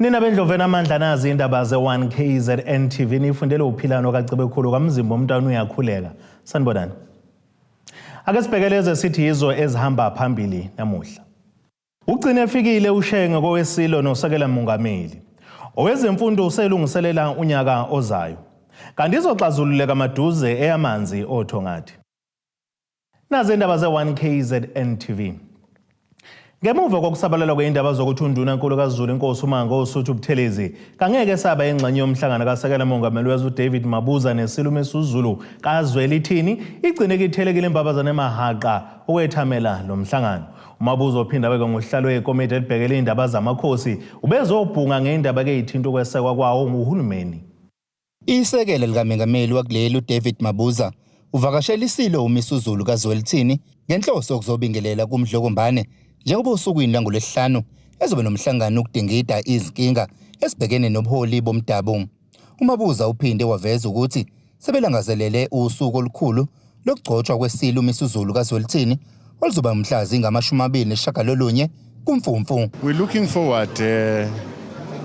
Nina bendlovena amandla nazi indaba ze-1KZNTV nifundele uphilano kaCebekhulu kamzimba umntwana uyakhuleka. Sanibonani. Ake sibhekeleze sithi yizo ezihamba phambili namuhla. Ugcine efikile uShenge kowesilo Nosekela Mengameli. Owezemfundo uselungiselela unyaka ozayo. Kanti izoxazululeka maduze eyamanzi othongathi. Nazi indaba ze-1KZNTV. Ngemuva kokusabalala kweindaba zokuthi uNdunankulu kaZulu inkosi uMangosuthu kangeke saba engxenye yomhlangano kaSekela Mongameli wethu David Mabuza neSilo uMisuzulu kaZwelithini igcine kithelekile imbabazana emahaqa okwethamela lo mhlangano. Umabuza ophinda beke ngohlalo wekomiti elibhekele indaba zamakhosi ubezobhunga ngeindaba ezithinta ukwesekwa kwawo nguhulumeni. Isekela likaMengameli wakuleli uDavid Mabuza uvakashela Isilo uMisuzulu kaZwelithini ngenhloso yokuzobingelela kumdlokombane njengoba usukwini langolesihlanu ezobe nomhlangano ukudingida izinkinga esibhekene nobuholi bomdabu. Umabuza uphinde waveza ukuthi sebelangazelele usuku olukhulu lokugcotshwa kwesilo uMisuzulu kaZwelithini oluzoba mhla zi-29 kuMfumfu. We're looking forward.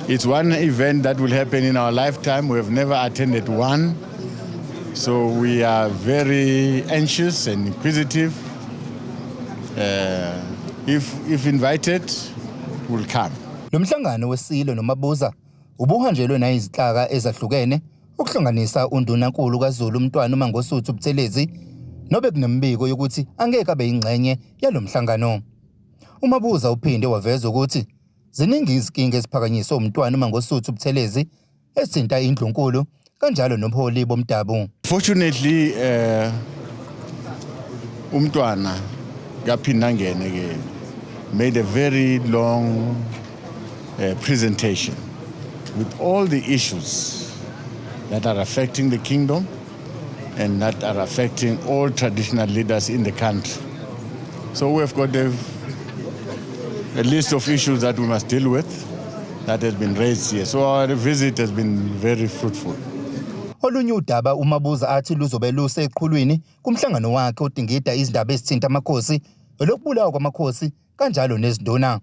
It's one event that will happen in our lifetime. We have never attended one. So we are very anxious and inquisitive. If invited, we'll come. Lo mhlangano wesilo noMabuza ubuhanjelwe nayizinhlaka ezahlukene ukuhlanganisa uNdunankulu kaZulu umntwana uMangosuthu Buthelezi nobe kunembiko yokuthi angeke abe ingxenye yalomhlangano. uMabuza uphinde waveza ukuthi ziningi izinkinga eziphakanyiswe umntwana uMangosuthu Buthelezi esithinta indlunkulu kanjalo nobuholi bomdabu. Fortunately, umntwana kaPhindangene made a very long presentation with all the issues that are affecting the kingdom and that are affecting all traditional leaders in the country. So we've got a list of issues that we must deal with that has been raised here. So our visit has been very fruitful. Olunye udaba uMabuza athi luzobe luseqhulwini kumhlangano wakhe odingida izindaba ezithinta amakhosi lokubulawa kwamakhosi kanjalo nezinduna.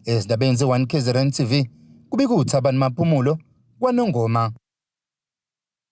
Ezindabeni ze-1KZNTV kubika uThabani Maphumulo kwaNongoma.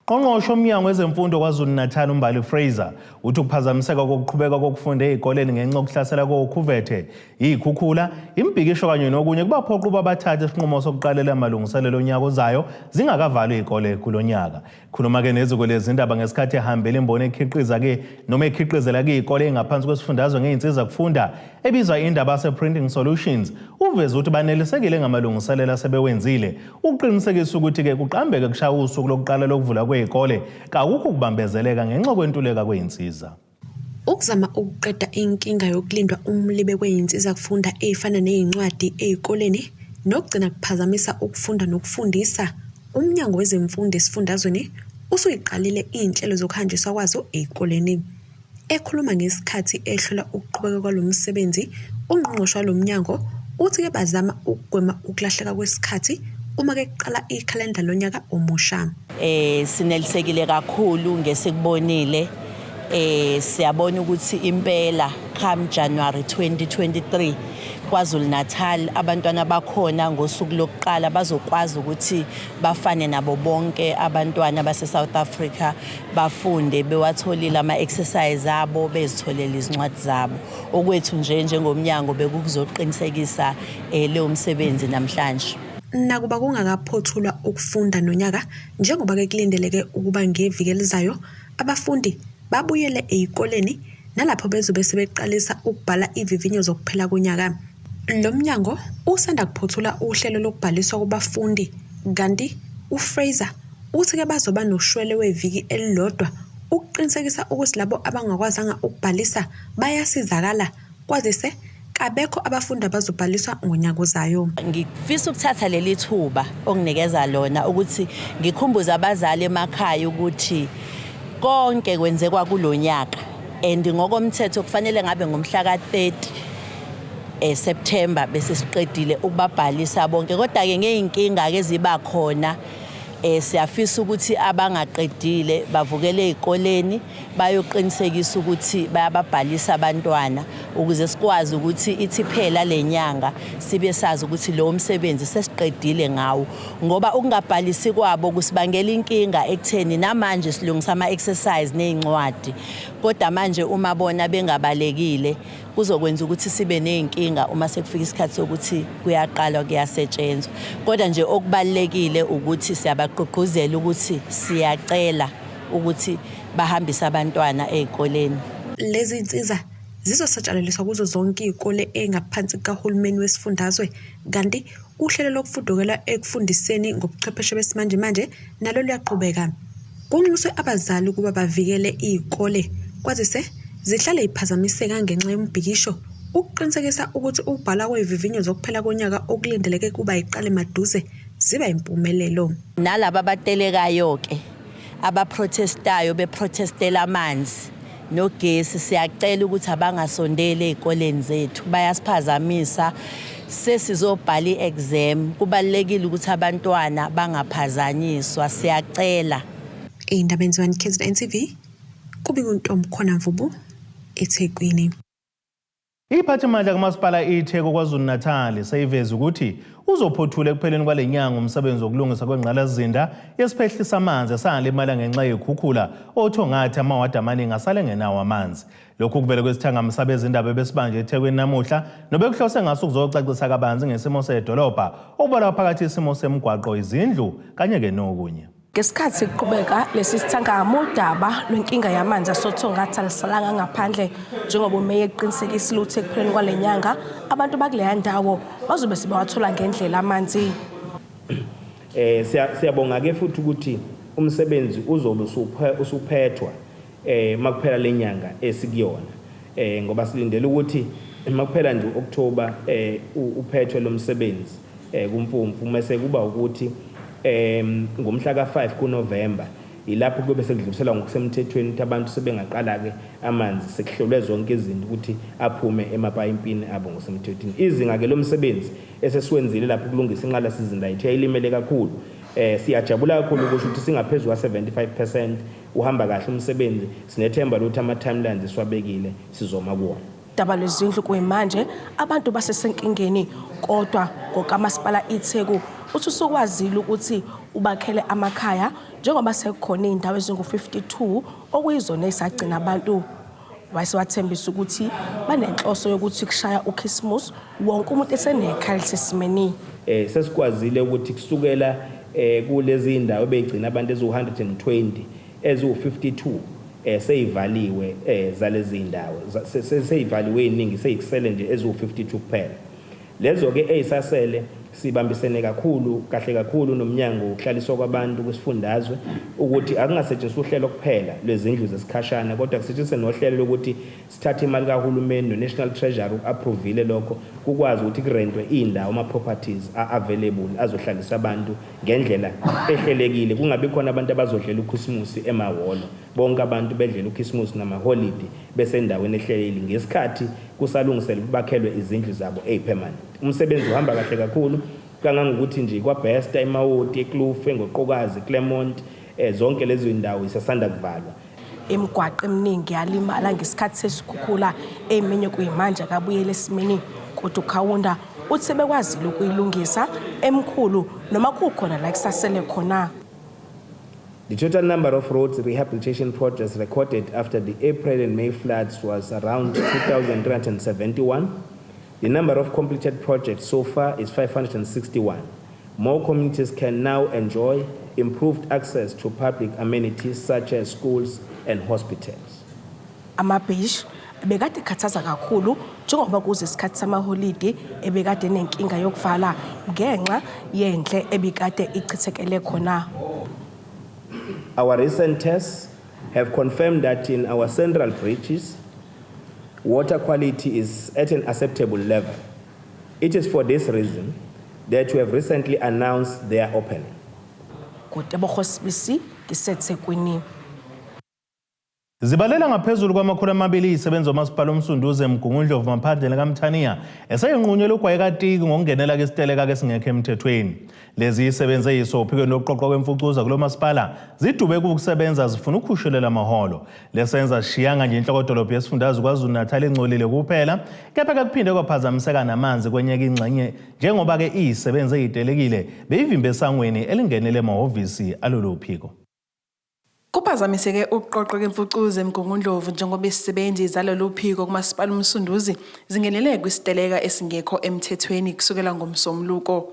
Ongqongqoshe uMnyango wezemfundo KwaZulu-Natal uMbali Fraser uthi ukuphazamiseka kokuqhubeka kokufunda ezikoleni ngenxa yokuhlasela kokhuvethe izikhukhula imbhikisho kanye nokunye kubaphoqa ukuba bathathe isinqumo sokuqalela amalungiselelo onyaka ozayo zingakavalwa izikole kulonyaka. Khuluma ke neziko lezindaba ngesikhathi ehambele imbono ekhiqizela izikole engaphansi kwesifundazwe ngeinsiza kufunda ebizwa indaba se-Printing Solutions uveza ukuthi banelisekile ngamalungiselelo asebewenzile ukuqinisekisa ukuthi ke kuqhambeke kushaya usuku lokuqala lokuvula kwezikole kakukho ukubambezeleka ngenxa kwentuleka kweinsiza. Ukuzama ukuqeda inkinga yokulindwa umlibe kweinsiza kufunda ezifana nezincwadi ezikoleni nokugcina kuphazamisa ukufunda nokufundisa, uMnyango wezemfundo esifundazweni usuyiqalile inhlelo zokuhanjiswa kwazo ezikoleni. Ekhuluma ngesikhathi ehlola ukuqhubeka kwalomsebenzi, ungqongqoshe walomnyango uthi ke bazama ukugwema ukulahleka kwesikhathi uma ke kuqala ikhalenda lonyaka omusha. Sinelisekile kakhulu ngesikubonile. Siyabona ukuthi impela come January 2023 KwaZulu-Natal abantwana bakhona ngosuku lokuqala bazokwazi ukuthi bafane nabo bonke abantwana base South Africa bafunde bewatholile ama-exercise abo bezitholele izincwadi zabo. Okwethu njengomnyango bekuzoqinisekisa leyo msebenzi namhlanje. Nakuba kungakaphothulwa ukufunda nonyaka njengoba ke kulindeleke ukuba ngeviki elizayo abafundi babuyele ezikoleni nalapho bezobe sebeqalisa ukubhala ivivinyo zokuphela konyaka. Lo mnyango usanda kuphothula uhlelo lokubhaliswa kubafundi kanti uFraser uthi ke bazoba noshwele weviki elilodwa ukuqinisekisa ukuthi labo abangakwazanga ukubhalisa bayasizakala kwazise kabekho abafundi abazobhaliswa ngonyaka ozayo. Ngifisa ukuthatha leli thuba okunikeza lona ukuthi ngikhumbuze abazali emakhaya ukuthi konke kwenzekwa kulonyaka and ngokomthetho kufanele ngabe ngomhla ka-30 September bese siqedile ukubabhalisa bonke, kodwa ke ngeyinkinga ke ziba khona Siyafisa ukuthi abangaqedile bavukele ezikoleni bayoqinisekisa ukuthi bayababhalisa abantwana ukuze sikwazi ukuthi ithi phela lenyanga sibe sazi ukuthi lo msebenzi sesiqedile ngawo, ngoba ukungabhalisi kwabo kusibangela inkinga ekutheni namanje silungisa ama-exercise nezincwadi, kodwa manje uma bona bengabalekile kuzokwenza ukuthi sibe nezinkinga uma sekufika isikhathi sokuthi kuyaqalwa kuyasetshenzwa. Kodwa nje okubalekile ukuthi siyabaqoqozela ukuthi siyacela ukuthi bahambise abantwana ezikoleni. Lezi insizwa zizosatshalaliswa kuzo zonke izikole engaphansi kahulumeni wesifundazwe, kanti uhlelo lokufudukela ekufundiseni ngobuchwepheshe besimanje manje nalo luyaqhubeka. Kunxuswe abazali ukuba bavikele izikole kwazise zihlale iphazamiseka ngenxa yombhikisho ukuqinisekisa ukuthi ukubhala kwezivivinyo zokuphela konyaka okulindeleke kuba iqale maduze ziba impumelelo. Nalabo abatelekayo ke abaprotestayo beprotestela amanzi nogesi, siyacela ukuthi abangasondeli ezikoleni zethu, bayasiphazamisa. Sesizobhala i-exam, kubalekile ukuthi abantwana bangaphazanyiswa, siyacela. Indabeni KZNTV kubinguntombi khona Mvubu eThekwini. Iphathimandla kamasipala iTheku KwaZulu-Natal seyiveza ukuthi uzophothula ekupheleni kwalenyanga umsebenzi wokulungisa kwengqalazinda yesiphehlisa amanzi esangalimala ngenxa yekhukhula othongathi amawadi amaningi asale ngenawo amanzi. Lokhu kuvele kwesithangamisa bezindaba besibanje eThekwini namuhla nobekuhlose ngaso ukuzocacisa kabanzi ngesimo sedolobha okubalwa phakathi isimo semgwaqo, izindlu kanye-ke nokunye. Ngesikhathi kuqhubeka lesi sithangamo udaba lwenkinga yamanzi asothongathi alisalanga ngaphandle, njengoba umeya eqinisekisile ukuthi ekupheleni kwalenyanga abantu bakuleya ndawo bazobe sebawathola ngendlela amanzi. Siyabonga ke futhi ukuthi umsebenzi uzobe usuphethwa makuphela lenyanga esikuyona, ngoba silindele ukuthi makuphela nje October uphethwe lo msebenzi kumfumfu, mase kuba ukuthi ngomhla ka5 kuNovember ilapho kube sekudluliselwa ngokusemthethweni ukuthi abantu sebengaqala ke amanzi sekuhlolwe zonke izinto ukuthi aphume emapayimpini abo ngosemthethweni. Izinga ke lo msebenzi esesiwenzile lapho kulungisa inqala sizinda ithe ilimele kakhulu. Siyajabula kakhulu ukuthi singaphezulu ka75% uhamba kahle umsebenzi, sinethemba lokuthi ama timelines siwabekile sizoma kuwona. Daba lezindlu kuyimanje abantu basesenkingeni, kodwa ngokamasipala iTheku uthi usukwazile ukuthi ubakhele amakhaya njengoba sekukhona izindawo ezingu52 okuyizona ezagcina abantu. Wayewathembisa ukuthi banenhloso yokuthi kushaya uChristmas wonke umuntu esenekhaya lisesimeni. Sesikwazile ukuthi kusukela kulezi indawo ebegcina abantu ezu120 ezu52 seyivaliwe zalezi indawo seyivaliwe iningi seyikusele nje ezu52 kuphela. Lezo ke ezisasele sibambisene kakhulu kahle kakhulu nomnyango wokuhlaliswa kwabantu kusifundazwe ukuthi akungasetshenziswa uhlelo kuphela lwezindlu zesikhashana, kodwa kusetshenziswe nohlelo lokuthi sithathe imali kaHulumeni no-National Treasury uku-approvile lokho kukwazi ukuthi kurentwe indawo ama-properties available azohlalisa abantu ngendlela ehlelekile, kungabi khona abantu abazodlela uChristmas emahholo, bonke abantu bedlela uChristmas nama-holiday besendaweni ehlelekile ngesikhathi kusalungiselwa bakhelwe izindlu zabo ezipermanent. Umsebenzi uhamba kahle kakhulu kangangokuthi nje kwaBesta, eMawoti, eKlufe, ngoQokazi, Claremont, zonke lezo indawo isasanda kuvalwa. Imigwaqo eminingi yalimala ngesikhathi sesikhukhula, eminye kuyimanje akabuyele esimeni, kodwa uKhawunda uthi sebekwazile ukuyilungisa emkhulu noma kukhona la kusasele khona. The total number of roads rehabilitation projects recorded after the April and May floods was around 2,371. The number of completed projects so far is 561. More communities can now enjoy improved access to public amenities such as schools and hospitals. Amabhishi bekade khathaza kakhulu njengoba kuze isikhathi samaholide ebekade nenkinga yokuvala ngenxa yendle ebikade ichithekele khona. Our recent tests have confirmed that in our central bridges, water quality is at an acceptable level. It is for this reason that we have recently announced their opening. Kodwa bokhosibisi kiseThekwini. Zibalela ngaphezulu kwama200 isebenza uMasipala uMsunduzi eMgungundlovu maphandle kaMthaniya esayinqunyelwe ugwayekatiki ngokungenela kesiteleka kesingekho emthethweni. Lezi isebenze yisophikweni lokuqoqwa kwemfucuza kulo masipala zidube ukusebenza zifuna ukukhushulelwa amaholo. Lesenza shiyanga nje inhlokodolobha yesifundazwe KwaZulu-Natal engcolile kuphela, kepha kuphinde kwaphazamiseka namanzi kwenyeke ingxenye njengoba ke isebenze yitelekile beyivimbe esangweni elingenele emahhovisi alolu phiko. Kuphazamiseke ukuqoqwa kwemfucuza eMgungundlovu njengoba isisebenzi zalolu phiko kuMasipala uMsunduzi zingenele kwisiteleka esingekho emthethweni kusukela ngomsombuluko.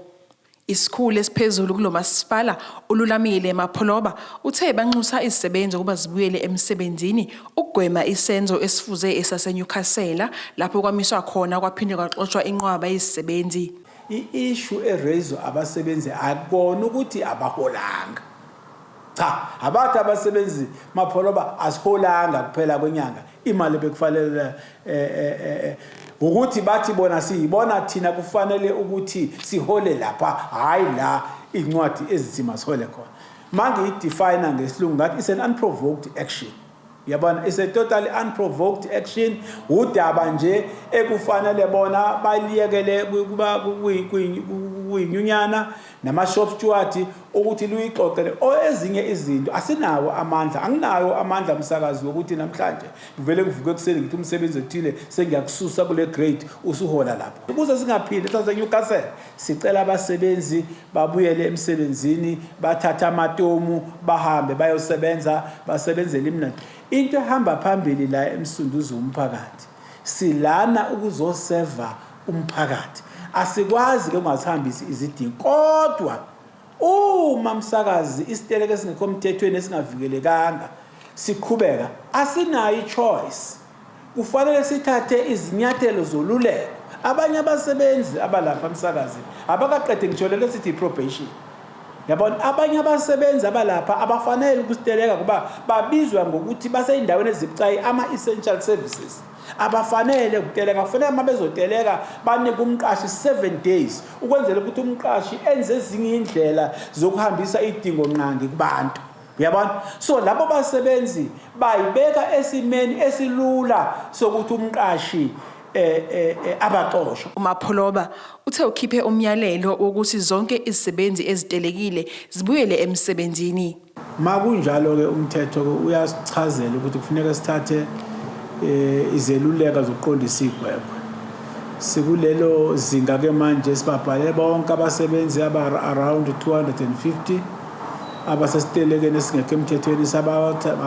Isikhulu esiphezulu kulo masipala uLulamile Mapholoba uthe banxusa izisebenzi ukuba zibuyele emsebenzini ukugwema isenzo esifuze esaseNyukhasela lapho kwamiswa khona kwaphinde kwaxoshwa inqwaba yezisebenzi. I-issue eraised abasebenzi akubona ukuthi abaholanga. Cha, abathi abasebenzi Mapholoba asiholanga kuphela kwenyanga imali bekufanele ukuthi bathi bona siyibona thina kufanele ukuthi sihole lapha hayi la incwadi ezithima sihole khona. Manje idefine ngesilungu ngathi is an unprovoked action. Yabona is a totally unprovoked action udaba nje ekufanele bona baliyekele kuba kuyinyunyana nama-shop steward ukuthi luyixoxele ezinye izinto asinawo amandla anginayo amandla umsakazi wokuthi namhlanje ngivele ngivuke ekuseni ngithi umsebenzi ethile sengiyakususa kule grade usuhola lapho ukuze singaphindi saseNyukhasela sicela abasebenzi babuyele emsebenzini bathatha amatomu bahambe bayosebenza basebenzele imnandi. Into ehamba phambili la eMsunduzi umphakathi silana ukuzoseva umphakathi asikwazi ke ungasihambisi izidingo kodwa uma umsakazi isiteleka esingekho emthethweni esingavikelekanga siqhubeka asinayo ichoice kufanele sithathe izinyathelo zoluleko. Abanye abasebenzi abalapha umsakazi abakaqede ngijolele sithi probation. Yabona abanye abasebenzi abalapha abafanele ukusiteleka kuba babizwa ngokuthi baseyindaweni ezibucayi ama-essential services. Abafanele ukuteleka kufanele uma bezoteleka banike umqashi 7 days ukwenzela ukuthi umqashi enze ezinye indlela zokuhambisa idingo nqangi kubantu. Yabona so labo basebenzi bayibeka esimeni esilula sokuthi umqashi abaxoshwa. uMapholoba uthe ukhiphe umyalelo ukuthi zonke izisebenzi ezitelekile zibuyele emsebenzini. Makunjalo ke umthetho uyasichazela ukuthi kufanele sithathe izeluleka zokuqondisa igwegwe. Sikulelo zinga ke manje sibabhale bonke abasebenzi around 250 abasesitelekeni esingekho emthethweni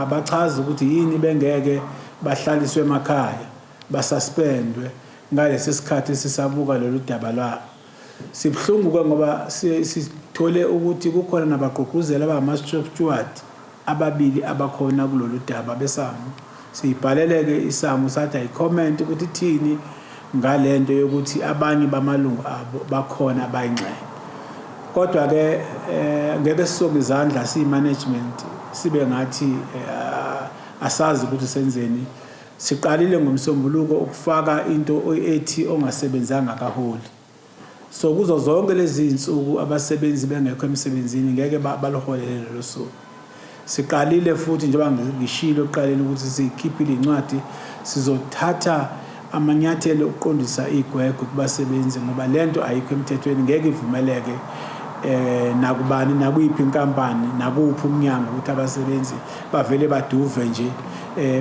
abachaza ukuthi yini bengeke bahlaliswe emakhaya basuspendwe ngalesi sikhathi sisabuka lolu daba lwabo. Sibhlungu ke ngoba sithole ukuthi kukhona nabagqugquzela abama-shop steward ababili abakhona kulolu daba besamu. Siyibhaleleke isamu sathi ayicomment ukuthi thini ngalento yokuthi abanye bamalungu abo bakhona bayingxenye. Kodwa ke ngeke sisoke izandla simanagement sibe ngathi asazi ukuthi senzeni. Siqalile ngomsombuluko ukufaka into ethi ongasebenzanga kaholi. So kuzo zonke lezi insuku abasebenzi bengekho emsebenzini ngeke baloholele lo suku. Siqalile futhi njengoba ngishilo eqaleni ukuthi sikhiphile incwadi sizothatha amanyathelo okuqondisa igwegwe kubasebenzi ngoba lento ayikho emthethweni ngeke ivumeleke nakubani nakuyiphi inkampani nakuphi umnyango ukuthi abasebenzi bavele baduve nje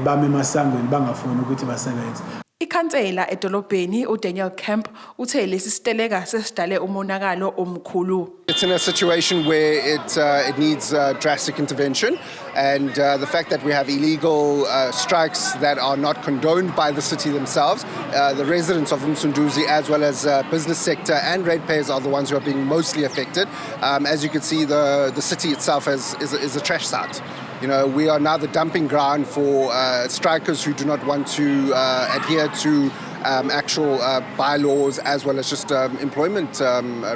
bame emasangweni bangafuni ukuthi basebenze. Ikhansela edolobheni uDaniel Camp uthe lesi siteleka sesidale umonakalo omkhulu. It's in a situation where it needs drastic intervention, and the fact that we have illegal strikes that are not condoned by the city themselves, the residents of Msunduzi as well as business sector and ratepayers are the ones who are being mostly affected. As you can see, the city itself is a trash site. You know, we are now the dumping ground for strikers who do not want to adhere to actual bylaws as well as just employment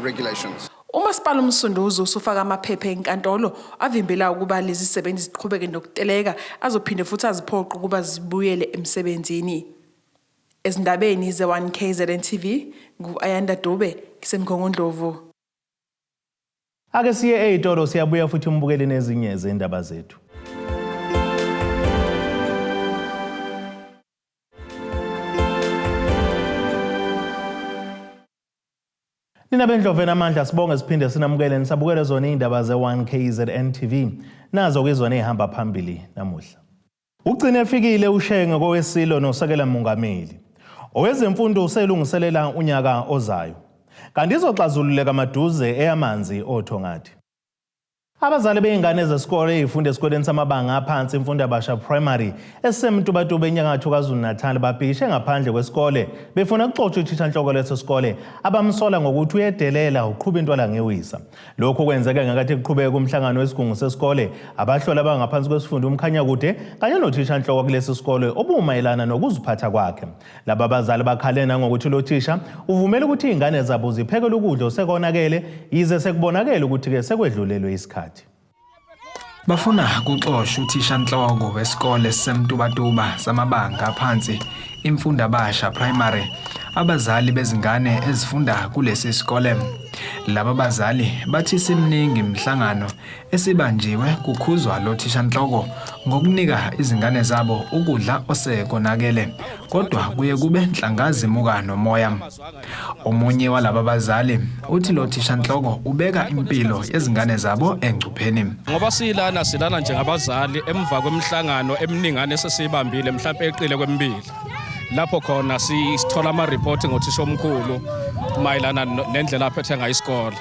regulations. uMasipala uMsunduzi usufaka amaphepha enkantolo avimbela ukuba lezi zisebenzi ziqhubeke nokuteleka azophinde futhi aziphoqa ukuba zibuyele emsebenzini. Ezindabeni ze1KZNTV ngu-Ayanda Dube ngisemgongondlovu. Ake siye ey'tolo siyabuya futhi umbukele nezinye zendaba zethu. Thina bendloveni amandla sibonge siphinde sinamukele nisabukele zona indaba ze1KZNTV nazo kwizona ehamba phambili namuhla. Ugcine efikile uShenge kowesilo Nosekela Mengameli. Owezemfundo uselungiselela unyaka ozayo. Kanti izoxazululeka maduze eyamanzi othongathi. Abazali beingane zesikole ezifunda esikoleni samabanga aphansi imfundo yabasha primary esemntubatuba enyakatho KwaZulu-Natal babhishe ngaphandle kwesikole befuna ukuxoxa uthishanhloko lesikole abamsola ngokuthi uyedelela uqhubha intwala ngewisa. Lokho kwenzeke ngakathi kuqhubeka kumhlangano wesigungu sesikole abahlola abangaphansi kwesifunda umkhanya kude kanye nothishanhloko kulesi sikole obumayelana nokuziphatha kwakhe. Laba abazali bakhalena ngokuthi lo thisha uvumela ukuthi izingane zabo ziphekele ukudla osekonakele yize sekubonakala ukuthi ke sekwedlulelwe isikhathi. Bafuna kuxoxa uthishanhloko wesikole semntubatuba samabanga aphansi imfundo abasha primary abazali bezingane ezifunda kulesi sikole. Laba bazali bathi simningi imhlangano esibanjiwe kukhuzwa lo thishanhloko ngokunika izingane zabo ukudla osekonakele kodwa kuye kube nhlangazi muka nomoya. Omunye walaba bazali uthi lo thishanhloko ubeka impilo yezingane zabo engcupheni. Ngoba silana njengabazali emva kwemhlangano eminingane sesibambile mhlawumbe eqile kwemibili. Lapho khona sithola ama-report ngothisha omkhulu mayelana nendlela aphethe ngayo isikole.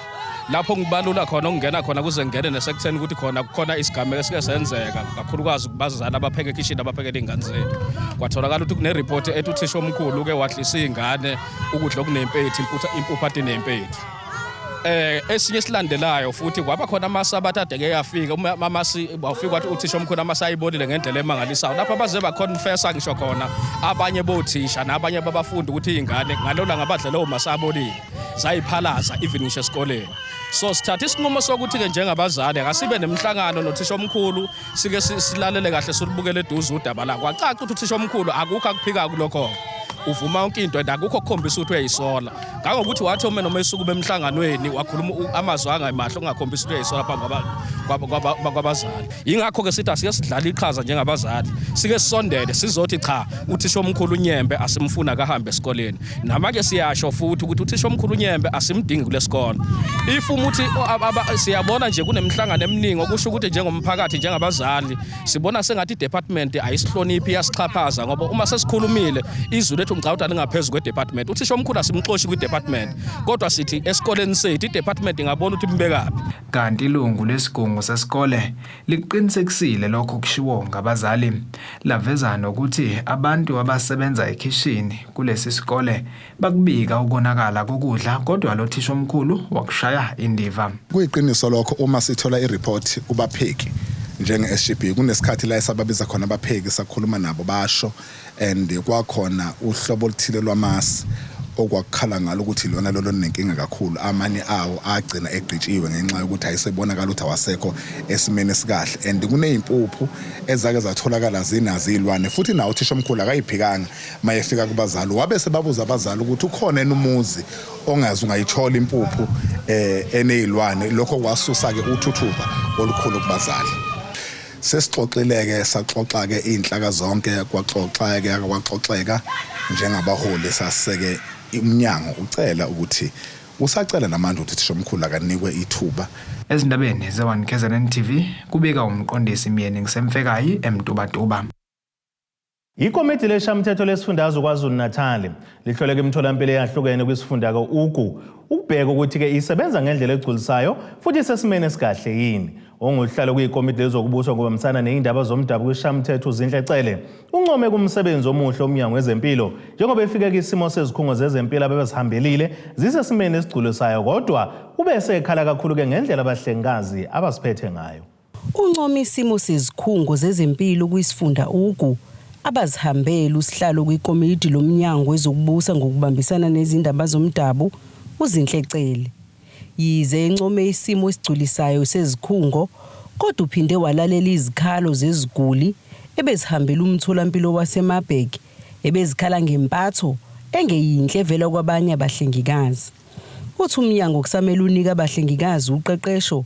Lapho ngibalula khona ukungena khona kuze ngene nesekutheni ukuthi kukhona isigameko esike senzeka kakhulukazi kubazali abapheke ekishini abaphekela izingane zethu. Kwatholakala ukuthi kune-report ethi uthisha omkhulu ke wahlisa izingane ukudla okunempethu impuphu ati nempethu. Esinye silandelayo futhi kwaba khona amasabatha adeke yafika amasi wafika wathi uthisha omkhulu amasayibonile ngendlela emangalisayo lapho baze baconfessa ngisho khona abanye bothisha nabanye babafundi ukuthi izingane ngalola ngabadlela omasabonile zayiphalaza even ngisho esikoleni. So sithatha isinqumo sokuthi ke njengabazali akasibe nemhlangano nothisha omkhulu sike silalele kahle silibukele eduze udaba la. Kwacaca ukuthi uthisha omkhulu akukho akuphika kulokho. Uvuma yonke into akukho ukukhombisa ukuthi uyayisola. Kangokuthi wathi uma noma esuku bemhlanganweni wakhuluma amazwi angayimahlo ongakhombisa ukuthi uyayisola phambi kwabazali. Ingakho ke sithi asike sidlala iqhaza njengabazali. Sike sisondele sizothi cha uthisha omkhulu uNyembe asimfuna kahambe esikoleni. Namake siyasho futhi ukuthi uthisha omkhulu uNyembe asimdingi kulesikole. Ifuma uthi siyabona nje kunemhlangano eminingi okusho ukuthi njengomphakathi njengabazali sibona sengathi idepartment ayisihloniphi yasixhaphaza ngoba uma sesikhulumile izwi lethu ngicawuthi lingaphezulu kwedepartment. Uthisha omkhulu asimxoshi kwidepartment kodwa sithi esikoleni sethu idepartment ingabona ukuthi imbekaphi. Kanti ilungu lesigungu sesikole liqinisekisile lokho kushiwo ngabazali laveza nokuthi abantu abasebenza ekishini kulesi sikole bakubika ukonakala kokudla kodwa lo thisha omkhulu wakushaya indiva. Kuyiqiniso lokho uma sithola ireport kubapheki njenge-SGB kunesikhathi la esababiza khona abapheki sakhuluma nabo basho and kwakhona uhlobo oluthile lwamasi okwakukhala ngalo ukuthi lona lolo nenkinga kakhulu amanye awo agcina egqitshiwe ngenxa yokuthi ayisebonakala ukuthi awasekho esimeni esikahle and kunezimpuphu ezake zatholakala zinazilwane futhi nawo uthisha omkhulu akayiphikanga mayefika kubazali wabe sebabuza abazali ukuthi ukhona enumuzi ongazi ungayithola impuphu enezilwane lokho kwasusa ke uthuthuva olukhulu kubazali. Sesixoxileke saxoxa ke inhlaka zonke kwaxoxeka njengabaholi saseke iminyango ucela ukuthi usacela namanje ukuthi uthisha omkhulu akanikwe ithuba. Ezindabeni ze1KZNTV kubika umqondisi Myeni ngisemfekayi emntubatuba. Ikomiti leshamthetho lesifundazwe KwaZulu-Natal lihloleke imitholampilo eyahlukene kwisifunda ugu ukubheka ukuthi ke isebenza ngendlela egculisayo futhi isesimene esikahle yini. Onguhlalo kuyikomiti lezokubuswa ngobambisana nezindaba zomdabu kwishamthetho uzinhlecele uncome kumsebenzi omuhle omnyango wezempilo njengoba efike isimo sezikhungo zezempilo abebesihambelile zisesimene esigculisayo kodwa ubese ekhala kakhulu ke ngendlela abahlengikazi abasiphethe ngayo. Uncome isimo sezikhungo zezempilo kwisifunda ugu abazihambela usihlalo kwikomiti lomnyango wezokubusa ngokubambisana nezindaba zomdabu uzinhlecele. Yize encome isimo esigculisayo sezikhungo kodwa uphinde walalela izikhalo zeziguli ebezihambela umtholampilo waseMabheki ebezikhala ngempatho engeyinhle vela kwabanye abahlengikazi. Uthi umnyango kusamele unika abahlengikazi uqeqesho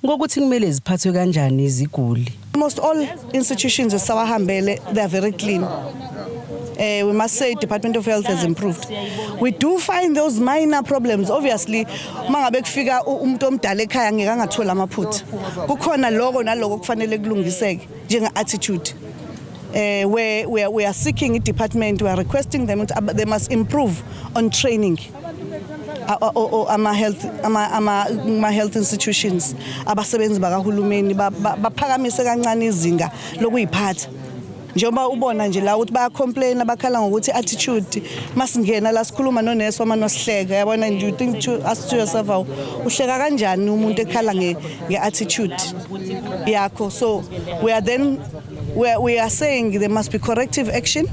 ngokuthi kumele ziphathwe kanjani iziguli. Almost all institutions esawahambele they are very clean. we must say Department of Health has improved. We do find those minor problems. Obviously, mangabe kufika umuntu omdala ekhaya ngeke angathola amaphutha. Kukhona lokho naloko kufanele kulungiseke njenga attitude. Where we are seeking a department, we are requesting them they must improve on training. Ama health institutions abasebenzi bakahulumeni baphakamise kancane izinga lokuyiphatha njengoba ubona nje la ukuthi baya complain abakhala ngokuthi attitude masingena la sikhuluma nonesi wama nosihleka yabona, and you think to ask yourself uhleka kanjani umuntu ekhala nge attitude yakho. So we are saying there must be corrective action.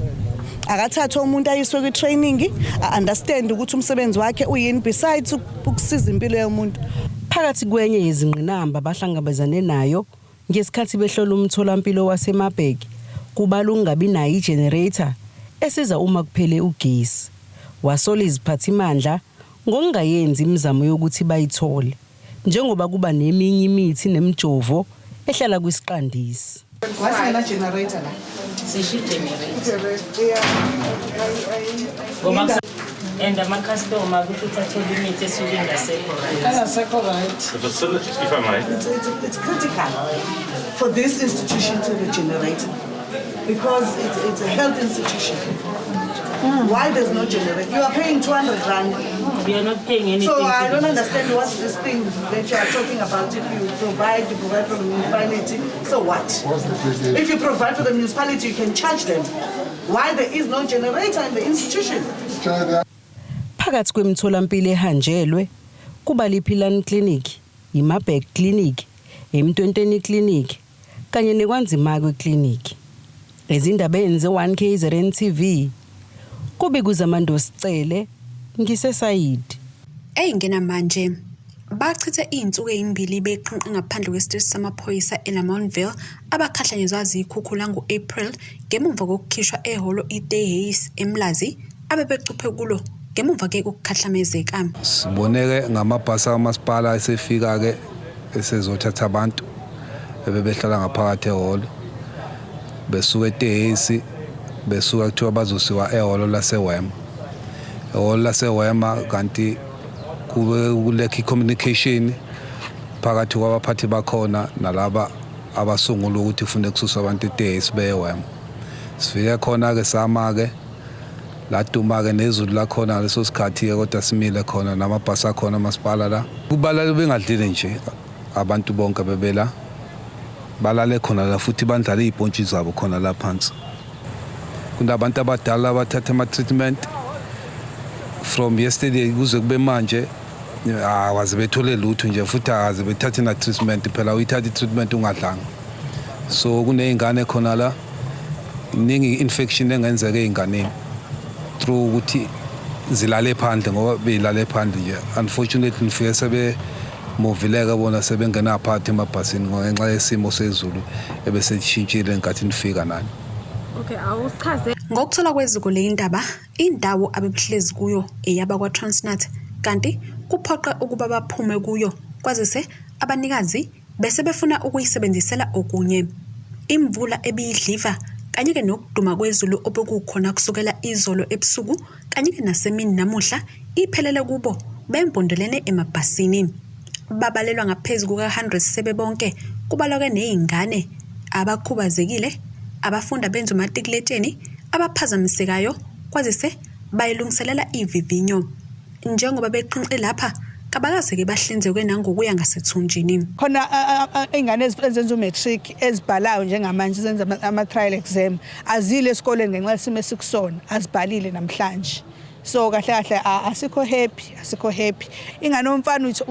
Akathatha umuntu ayiswe ku training, understand ukuthi umsebenzi wakhe uyini besides ukusiza impilo yomuntu. Phakathi kwenye izingqinamba bahlangabezane nayo ngesikhathi behlola umtholampilo waseMabheki kubala ungabi nayo igenerator esiza uma kuphele ugesi. Wasola iziphathimandla ngokungayenzi imizamo yokuthi bayithole njengoba kuba neminye imithi nemjovo ehlala kwisiqandisi. Wasena generator la. And ama-customer ukuthi athole imithi esuke ingasekho right. The facility, if I might. It's critical for this institution to be generated because it's a health institution. Why there's no generator? You are paying 200 rand. We are not paying anything. So I don't understand what's this thing that you are talking about. If you provide for the municipality, so what? If you provide for the municipality, you can charge them. Why there is no generator in the institution? Phakathi kwemtholampilo ehanjelwe kuba liPhilani Clinic, iMabheki Clinic, eMtwentweni Clinic kanye neKwanzimakwe Clinic. Ezindaba enze 1KZNTV kube kuzamando sicele ngisesayidi. Eyingena manje bachithe izinsuku ezimbili beqinqa ngaphandle kwesiteshi samaphoyisa eLamontville abakhahlanyezwa zikhukhula ngoApril ngemuva kokukhishwa ehholo iDayhays eMlazi abebecuphe kulo ngemuva ke ukukhahlamezeka. Siboneke ngamabhasi kamasipala esefika ke esezothatha abantu bebehlala ngaphakathi ehholo besuka eDayhays besuka kuthiwa bazosiwa ehholo laseWema. Ehholo laseWema kanti kulekhi communication phakathi kwabaphathi bakhona nalaba abasungula ukuthi kufuneka kususwe abantu eDayhays beyeWema. Sifike khona ke sama ke laduma ke nezulu lakhona leso sikhathi kodwa simile khona namabhasi akhona masipala la kubalala bengadlile nje abantu bonke bebela balale khona la futhi bandlala izimpontshi zabo khona la phansi. Kunabantu abadala abathatha ama treatment from yesterday kuze kube manje awaze bethole lutho nje futhi akaze bethathe na treatment phela uyithatha treatment ungadlanga. So kunezingane khona la iningi infection engenzeka einganeni through ukuthi zilale phandle ngoba belale phandle nje. Unfortunately nifike sebe movileka bona sebengena aphathe emabhasini ngenxa yesimo sezulu ebeseshintshile enkathi nifika nani. Okay, awuchaze ngokuthola kweziko leindaba indawo abehlezi kuyo eyaba kwa Transnet kanti kuphoqa ukuba baphume kuyo kwazise abanikazi bese befuna ukuyisebenzisela okunye. Imvula ebiyidliva kanye ke nokuduma kwezulu obekukhona kusukela izolo ebusuku kanye ke nasemini namuhla iphelele kubo bembondelene emabhasini. Babalelwa ngaphezulu kuka100 sebebonke kubaloke nezingane abakhubazekile abafunda benza umatikuletsheni abaphazamisekayo kwazise bayilungiselela ivivinyo njengoba beqinqe lapha kabakaze ke bahlinzekwe nangokuya ngasethunjini. Khona ingane ezenza umatric ezibhalayo njengamanje zenza ama trial exam azile esikoleni ngenxa yesimo esikusona azibhalile namhlanje. So kahle asikho happy ingane omfana uthi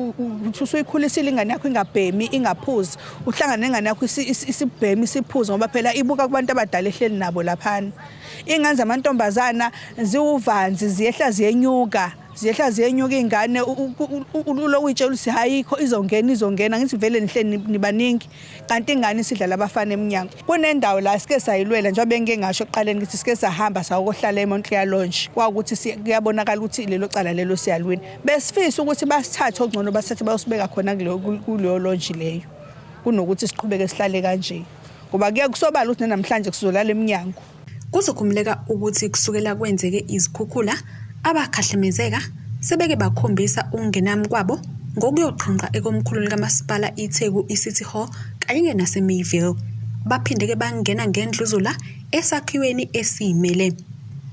usuyikhulisile ingane yakho ingabhemi ingaphuzi uhlangana nengane yakho isibhemi isiphuza ngoba phela ibuka kubantu abadala ehleli nabo laphana. Ingane zamantombazana ziwuvanzi ziyehla ziyenyuka ingane ulo uyitshela uthi hayikho izongena ngithi vele nihleli nibaningi kanti ingane isidlala abafana eminyango. Kunendawo la sike sayilwela njengoba ngeke ngasho eqaleni ngithi sike sahamba sawokohlala eMontclair Lodge kwakuthi kuyabonakala ukuthi lelo cala lelo siyalwini besifisa ukuthi basithathe ongcono basithathe bayosibeka khona kuleyo lodge leyo kunokuthi siqhubeke sihlale kanje ngoba kuya kusobala ukuthi namhlanje kuzolala eminyango. Kuzokhumuleka ukuthi kusukela kwenzeke izikhukhula abakhahlamezeka sebeke bakhombisa ukungenami kwabo ngokuyoqhinqa ekomkhulu likamasipala iTheku iCity Hall kanye naseMayville. Baphinde ke bangena ngendluzula esakhiweni esimele.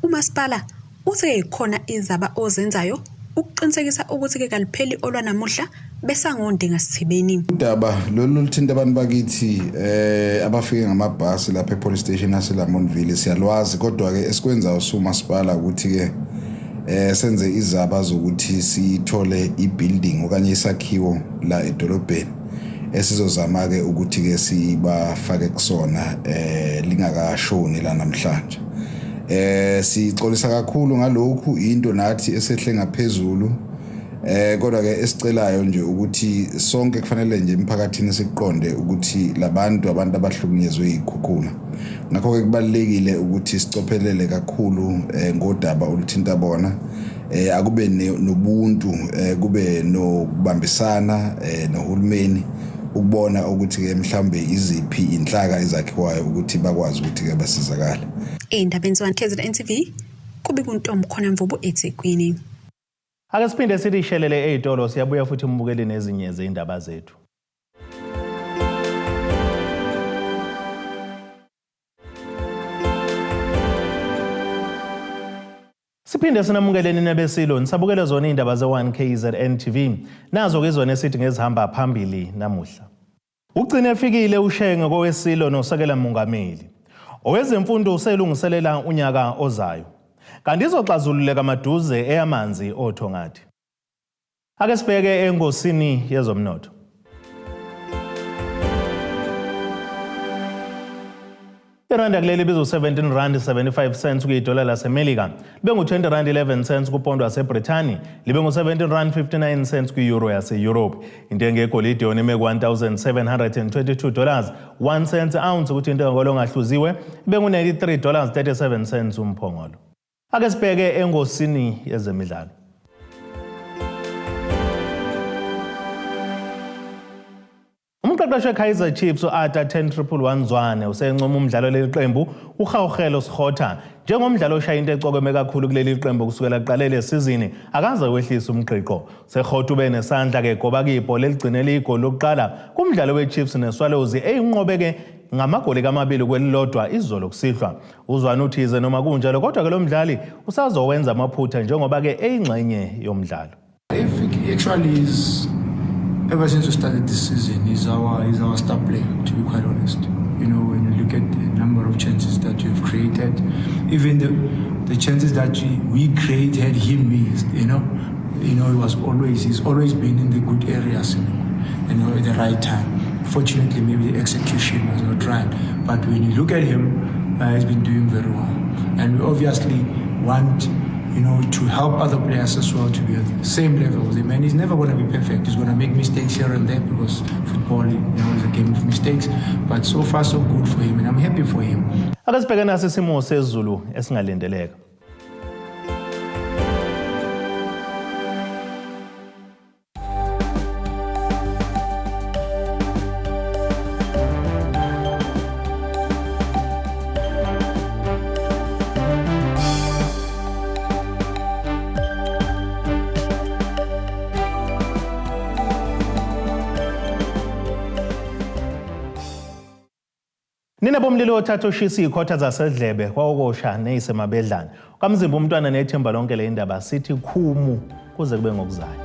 Umasipala uthe khona izaba ozenzayo ukuqinisekisa ukuthi ke kalipheli olwanamuhla besangonde ngasithibeni. Udaba lolu luthinta abantu bakithi abafike ngamabhasi lapha epolice station yaseLamontville siyalwazi, kodwa ke esikwenzayo umasipala ukuthi ke senze izaba zokuthi sithole ibuilding okanye isakhiwo la edolobheni esizozama ke ukuthi ke sibafake kusona lingakashoni la namhlanje. Sicolisa kakhulu ngalokhu into nathi esehle ngaphezulu, kodwa ke esicelayo nje ukuthi sonke kufanele nje emphakathini siqonde ukuthi abantu abahlukunyezwe izikhukhula. Ngakho ke kubalekile ukuthi sicophelele kakhulu ngodaba oluthinta bona, akube nobuntu, kube nokubambisana nohulumeni ukubona ukuthi ke mhlambe iziphi inhlaka ezakhiwayo ukuthi bakwazi ukuthi ke basizakale. Endabeni zwa1KZNTV kube kuntombi khona Mvubu eThekwini. Ake siphinde sithi shelele ezitolo siyabuya futhi umbukele nezinye zeindaba zethu. Siphinde sinamukele nina beSilo nisabukele zona indaba ze1KZNTV nazo ke izona esithi ngezihamba phambili namuhla. Ugcine efikile uShenge koweSilo Nosekela Mengameli. Owezemfundo uselungiselela unyaka ozayo. Kanti izoxazululeka maduze eyamanzi othongathi. Ake sibheke engosini yezomnotho. Iranda kuleli bizo 17 rand 75 cents kuyidola laseMelika, libe ngu20 rand 11 cents kupondo yaseBrithani, libe ngu17 rand 59 cents kueuro yaseEurope. Intengo yegolide yonime $1,722, 1 cent ounce ukuthi intengo olongahluziwe ibe ngu$93 37 cents umphongolo. Ake sibheke engosini yezemidlalo. Umqeqeshi weKaizer Chiefs uAta 10-1-1 Zwane usencoma umdlalo leliqembu uGawugelo Sikhotha njengomdlalo oshaya into ecokweme kakhulu kuleli qembu kusukela aqalele isizini akaze wehlisa umqiqo. Sikhotha ube nesandla ke ngoba kuyibhola eligcinele igoli lokuqala kumdlalo weChiefs neSwallows eyinqobeke ngamagoli kamabili kwelilodwa izolo kusihlwa. Uzwane uthize noma kunjalo kodwa ke lo mdlali usazowenza amaphutha njengoba ke eyingxenye yomdlalo. Ever since we started this season, he's our star player, to be quite honest. You know, when you look at the number of chances that we've created, even the chances that we created, him is, he's always been in the good areas, at the right time. Fortunately, maybe the execution was not right, but when you look at him, he's been doing very well. And we obviously want to help other players as well to be at the same level with him. And he's never going to be perfect. He's going to make mistakes here and there because football, is a game of mistakes. But so far, so good for him, and I'm happy for him. Akasibheka nasisimo sezulu esingalindeleka. Nina bomlilo othatha ushisa ikhotha zasedlebe kwawokosha neyisemabedlana. Kamzimba umntwana nethemba lonke le indaba sithi khumu kuze kube ngokuzayo.